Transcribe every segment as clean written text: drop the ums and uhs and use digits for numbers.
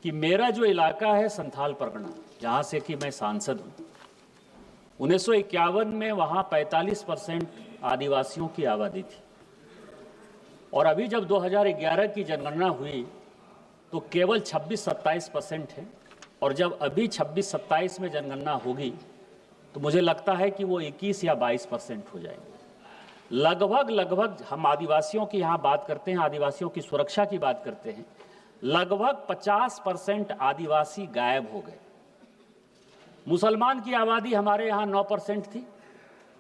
कि मेरा जो इलाका है संथाल परगना, जहाँ से कि मैं सांसद हूँ, 1951 में वहाँ 45% आदिवासियों की आबादी थी और अभी जब 2011 की जनगणना हुई तो केवल 26-27% है और जब अभी 26-27 में जनगणना होगी तो मुझे लगता है कि वो 21 या 22% हो जाएगी। लगभग हम आदिवासियों की यहाँ बात करते हैं, आदिवासियों की सुरक्षा की बात करते हैं, लगभग 50% आदिवासी गायब हो गए। मुसलमान की आबादी हमारे यहाँ 9% थी,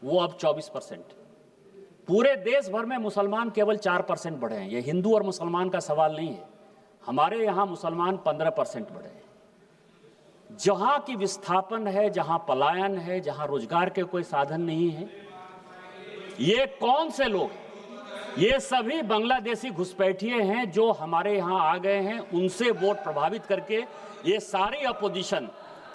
वो अब 24%। पूरे देश भर में मुसलमान केवल 4% बढ़े हैं। ये हिंदू और मुसलमान का सवाल नहीं है, हमारे यहाँ मुसलमान 15% बढ़े हैं। जहाँ की विस्थापन है, जहाँ पलायन है, जहाँ रोजगार के कोई साधन नहीं है, ये कौन से लोग हैं? ये सभी बांग्लादेशी घुसपैठिए हैं जो हमारे यहाँ आ गए हैं, उनसे वोट प्रभावित करके ये सारी अपोजिशन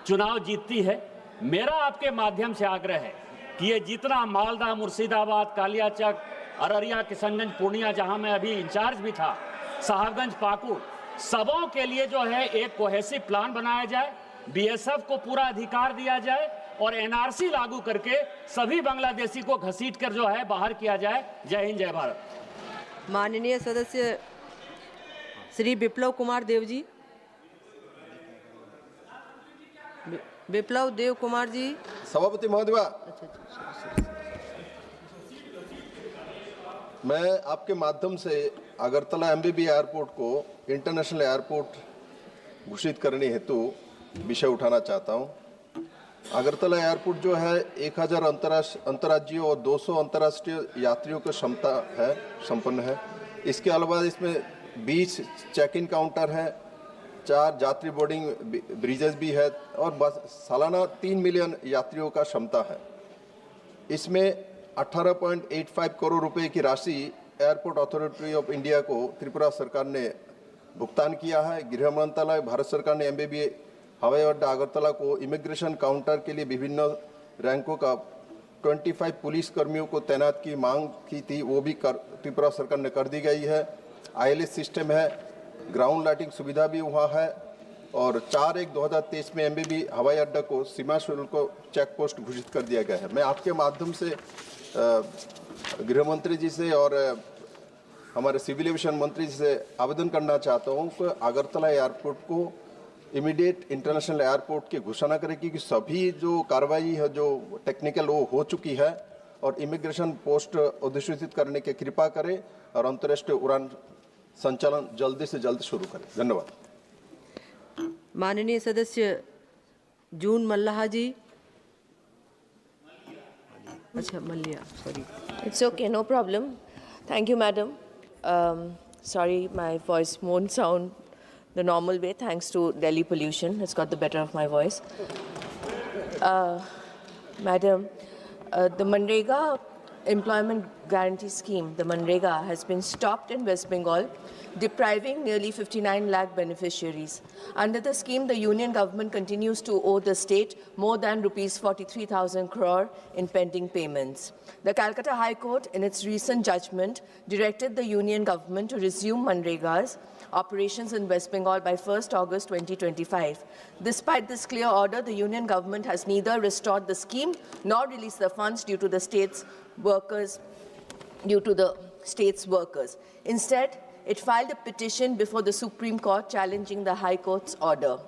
चुनाव जीतती है। मेरा आपके माध्यम से आग्रह है कि ये जितना मालदा, मुर्शिदाबाद, कालियाचक, अररिया, किशनगंज, पूर्णिया, जहाँ मैं अभी इंचार्ज भी था, साहबगंज, पाकुड़, सबों के लिए जो है एक कोहेसिव प्लान बनाया जाए, बीएसएफ को पूरा अधिकार दिया जाए और एनआरसी लागू करके सभी बांग्लादेशी को घसीटकर जो है बाहर किया जाए। जय हिंद, जय भारत। माननीय सदस्य श्री विप्लव कुमार देव जी। विप्लव देव कुमार जी। सभापति महोदय, मैं आपके माध्यम से अगरतला एमबीबी एयरपोर्ट को इंटरनेशनल एयरपोर्ट घोषित करने हेतु विषय उठाना चाहता हूं। अगरतला एयरपोर्ट जो है 1000 अंतर्राज्यीय और 200 अंतर्राष्ट्रीय यात्रियों की क्षमता है, संपन्न है। इसके अलावा इसमें 20 चेक इन काउंटर है, 4 यात्री बोर्डिंग ब्रिजेस भी है और बस सालाना 3 मिलियन यात्रियों का क्षमता है। इसमें 18.85 करोड़ रुपए की राशि एयरपोर्ट अथॉरिटी ऑफ इंडिया को त्रिपुरा सरकार ने भुगतान किया है। गृह मंत्रालय, भारत सरकार ने एमबीबी हवाई अड्डा अगरतला को इमिग्रेशन काउंटर के लिए विभिन्न रैंकों का 25 पुलिस कर्मियों को तैनात की मांग की थी, वो भी त्रिपुरा सरकार ने कर दी गई है। आईएलएस सिस्टम है, ग्राउंड लाइटिंग सुविधा भी वहाँ है और 4/1/2023 में एमबीबी हवाई अड्डा को सीमा शुल्क चेक पोस्ट घोषित कर दिया गया है। मैं आपके माध्यम से गृह मंत्री जी से और हमारे सिविल एविएशन मंत्री जी से आवेदन करना चाहता हूँ कि अगरतला एयरपोर्ट को इमीडिएट इंटरनेशनल एयरपोर्ट की घोषणा करें, क्योंकि सभी जो कार्रवाई है जो टेक्निकल वो हो चुकी है और इमिग्रेशन पोस्ट अधिसूचित करने की कृपा करें और अंतर्राष्ट्रीय उड़ान संचालन जल्दी से जल्द शुरू करें। धन्यवाद। माननीय सदस्य जून मल्लाहा जी। अच्छा, Mallya, sorry. It's okay, no problem. Thank you, madam. Sorry, my voice won't sound the normal way thanks to Delhi pollution. It's got the better of my voice. Madam, the Manrega Employment Guarantee Scheme, the Manrega, has been stopped in West Bengal, depriving nearly 59 lakh beneficiaries. Under the scheme, the union government continues to owe the state more than rupees 43,000 crore in pending payments. The Calcutta High Court, in its recent judgment, directed the union government to resume Manrega's operations in West Bengal by 1st August 2025. Despite this clear order, the union government has neither restored the scheme nor released the funds due to the state's workers. Instead, it filed a petition before the Supreme Court challenging the High Court's order.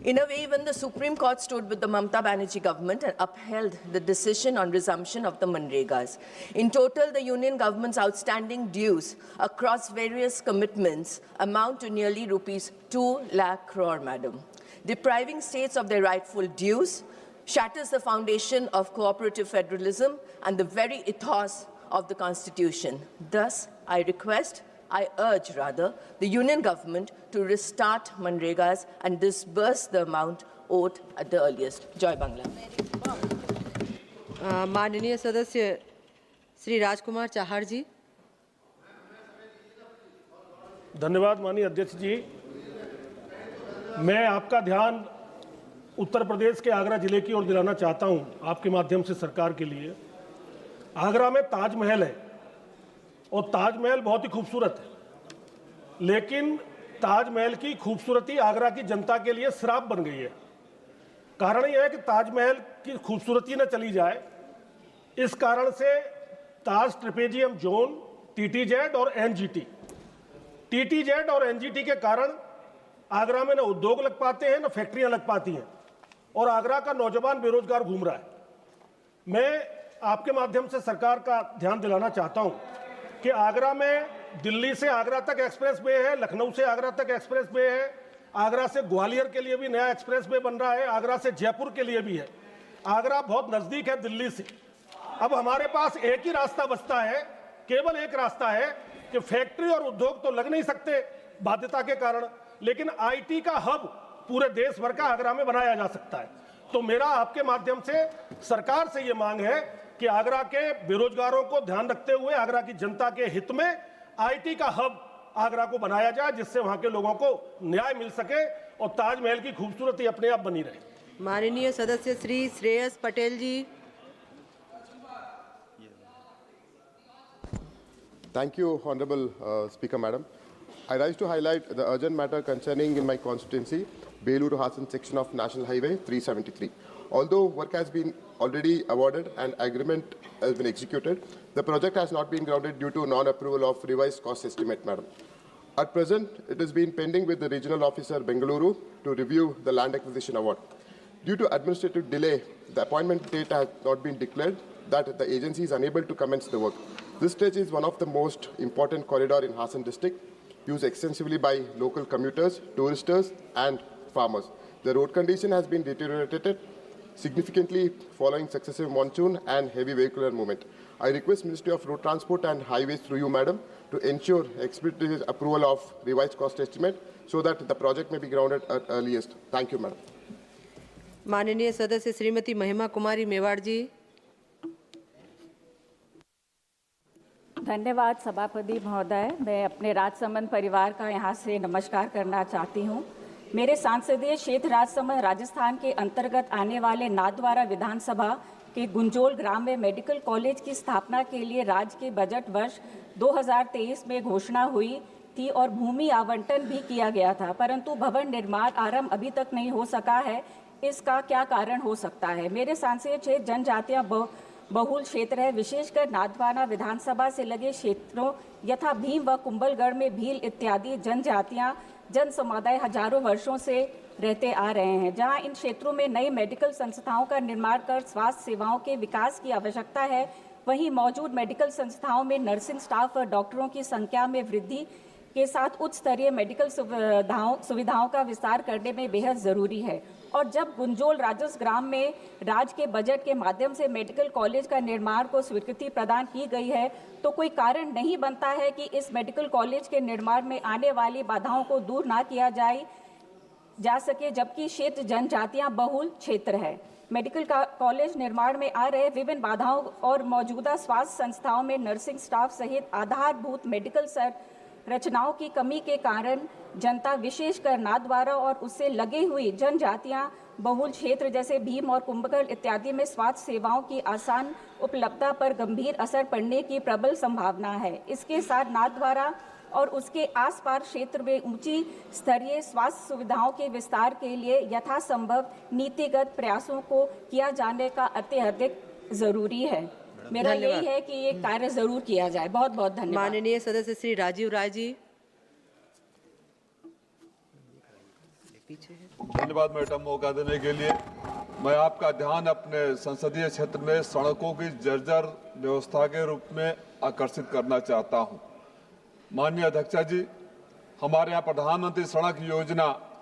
In a way, even the Supreme Court stood with the Mamata Banerjee government and upheld the decision on resumption of the Manregas. In total, the union government's outstanding dues across various commitments amount to nearly rupees 2 lakh crore, madam. Depriving states of their rightful dues shatters the foundation of cooperative federalism and the very ethos of the Constitution. Thus, I urge the union government to restart Manregas and disburse the amount owed at the earliest. Joy Bangla. माननीय सदस्य श्री राजकुमार चाहर जी। धन्यवाद माननीय अध्यक्ष जी। मैं आपका ध्यान उत्तर प्रदेश के आगरा जिले की ओर दिलाना चाहता हूं, आपके माध्यम से सरकार के लिए। आगरा में ताजमहल है और ताजमहल बहुत ही खूबसूरत है, लेकिन ताजमहल की खूबसूरती आगरा की जनता के लिए श्राप बन गई है। कारण यह है कि ताजमहल की खूबसूरती न चली जाए, इस कारण से ताज ट्रेपेजियम जोन, TTZ और NGT, TTZ और NGT के कारण आगरा में न उद्योग लग पाते हैं, न फैक्ट्रियां लग पाती हैं, और आगरा का नौजवान बेरोजगार घूम रहा है। मैं आपके माध्यम से सरकार का ध्यान दिलाना चाहता हूं कि आगरा में दिल्ली से आगरा तक एक्सप्रेस वे है, लखनऊ से आगरा तक एक्सप्रेस वे है, आगरा से ग्वालियर के लिए भी नया एक्सप्रेस वे बन रहा है, आगरा से जयपुर के लिए भी है। आगरा बहुत नजदीक है दिल्ली से। अब हमारे पास एक ही रास्ता बचता है, केवल एक रास्ता है कि फैक्ट्री और उद्योग तो लग नहीं सकते बाध्यता के कारण, लेकिन IT का हब पूरे देश भर का आगरा में बनाया जा सकता है। तो मेरा आपके माध्यम से सरकार से ये मांग है कि आगरा के बेरोजगारों को ध्यान रखते हुए आगरा की जनता के हित में IT का हब आगरा को बनाया जाए, जिससे वहां के लोगों को न्याय मिल सके और ताजमहल की खूबसूरती अपने आप बनी रहे। माननीय सदस्य श्री श्रेयस पटेल जी। Thank you, Honorable Speaker, Madam. I rise to highlight the urgent matter concerning in my constituency, Beluru-Hassan section of National Highway 373. Although work has been already awarded and agreement has been executed, the project has not been grounded due to non-approval of revised cost estimate, Madam. At present, it has been pending with the regional officer Bengaluru to review the land acquisition award. Due to administrative delay, the appointment date has not been declared, that the agency is unable to commence the work. This stretch is one of the most important corridor in Hassan district, used extensively by local commuters, tourists and farmers. The road condition has been deteriorated significantly following successive monsoon and heavy vehicular movement. I request Ministry of Road Transport and Highways through you, Madam, to ensure expeditious approval of revised cost estimate so that the project may be grounded at earliest. Thank you, Madam. माननीय सदस्य श्रीमती महिमा कुमारी मेवाड़ जी। धन्यवाद सभापति महोदय। मैं अपने राजसमंद परिवार का यहाँ से नमस्कार करना चाहती हूँ। मेरे सांसदीय क्षेत्र राजसमंद राजस्थान के अंतर्गत आने वाले नाथद्वारा विधानसभा के गुंजोल ग्राम में मेडिकल कॉलेज की स्थापना के लिए राज्य के बजट वर्ष 2023 में घोषणा हुई थी और भूमि आवंटन भी किया गया था, परंतु भवन निर्माण आरंभ अभी तक नहीं हो सका है। इसका क्या कारण हो सकता है? मेरे सांसदीय क्षेत्र जनजातियां बहुल क्षेत्र है, विशेषकर नाथद्वारा विधानसभा से लगे क्षेत्रों यथा भीम व कुंभलगढ़ में भील इत्यादि जनजातियां जन समुदाय हजारों वर्षों से रहते आ रहे हैं। जहां इन क्षेत्रों में नई मेडिकल संस्थाओं का निर्माण कर स्वास्थ्य सेवाओं के विकास की आवश्यकता है, वहीं मौजूद मेडिकल संस्थाओं में नर्सिंग स्टाफ और डॉक्टरों की संख्या में वृद्धि के साथ उच्च स्तरीय मेडिकल सुविधाओं का विस्तार करने में बेहद जरूरी है। और जब गुंजोल राजस्व ग्राम में राज्य के बजट के माध्यम से मेडिकल कॉलेज का निर्माण को स्वीकृति प्रदान की गई है, तो कोई कारण नहीं बनता है कि इस मेडिकल कॉलेज के निर्माण में आने वाली बाधाओं को दूर ना किया जा सके, जबकि क्षेत्र जनजातियां बहुल क्षेत्र है। मेडिकल कॉलेज निर्माण में आ रहे विभिन्न बाधाओं और मौजूदा स्वास्थ्य संस्थाओं में नर्सिंग स्टाफ सहित आधारभूत मेडिकल रचनाओं की कमी के कारण जनता विशेषकर नाथद्वारा और उससे लगे हुई जनजातियां बहुल क्षेत्र जैसे भीम और कुंभलगढ़ इत्यादि में स्वास्थ्य सेवाओं की आसान उपलब्धता पर गंभीर असर पड़ने की प्रबल संभावना है। इसके साथ नाथद्वारा और उसके आसपास क्षेत्र में ऊंची स्तरीय स्वास्थ्य सुविधाओं के विस्तार के लिए यथासंभव नीतिगत प्रयासों को किया जाने का अत्यधिक जरूरी है। मेरा यही है कि ये कार्य जरूर किया जाए। बहुत बहुत धन्यवाद। माननीय सदस्य श्री राजीव राय जी। धन्यवाद मैडम, मौका देने के लिए। मैं आपका ध्यान अपने संसदीय क्षेत्र में सड़कों की जर्जर व्यवस्था के रूप में आकर्षित करना चाहता हूं। माननीय अध्यक्षा जी, हमारे यहाँ प्रधानमंत्री सड़क योजना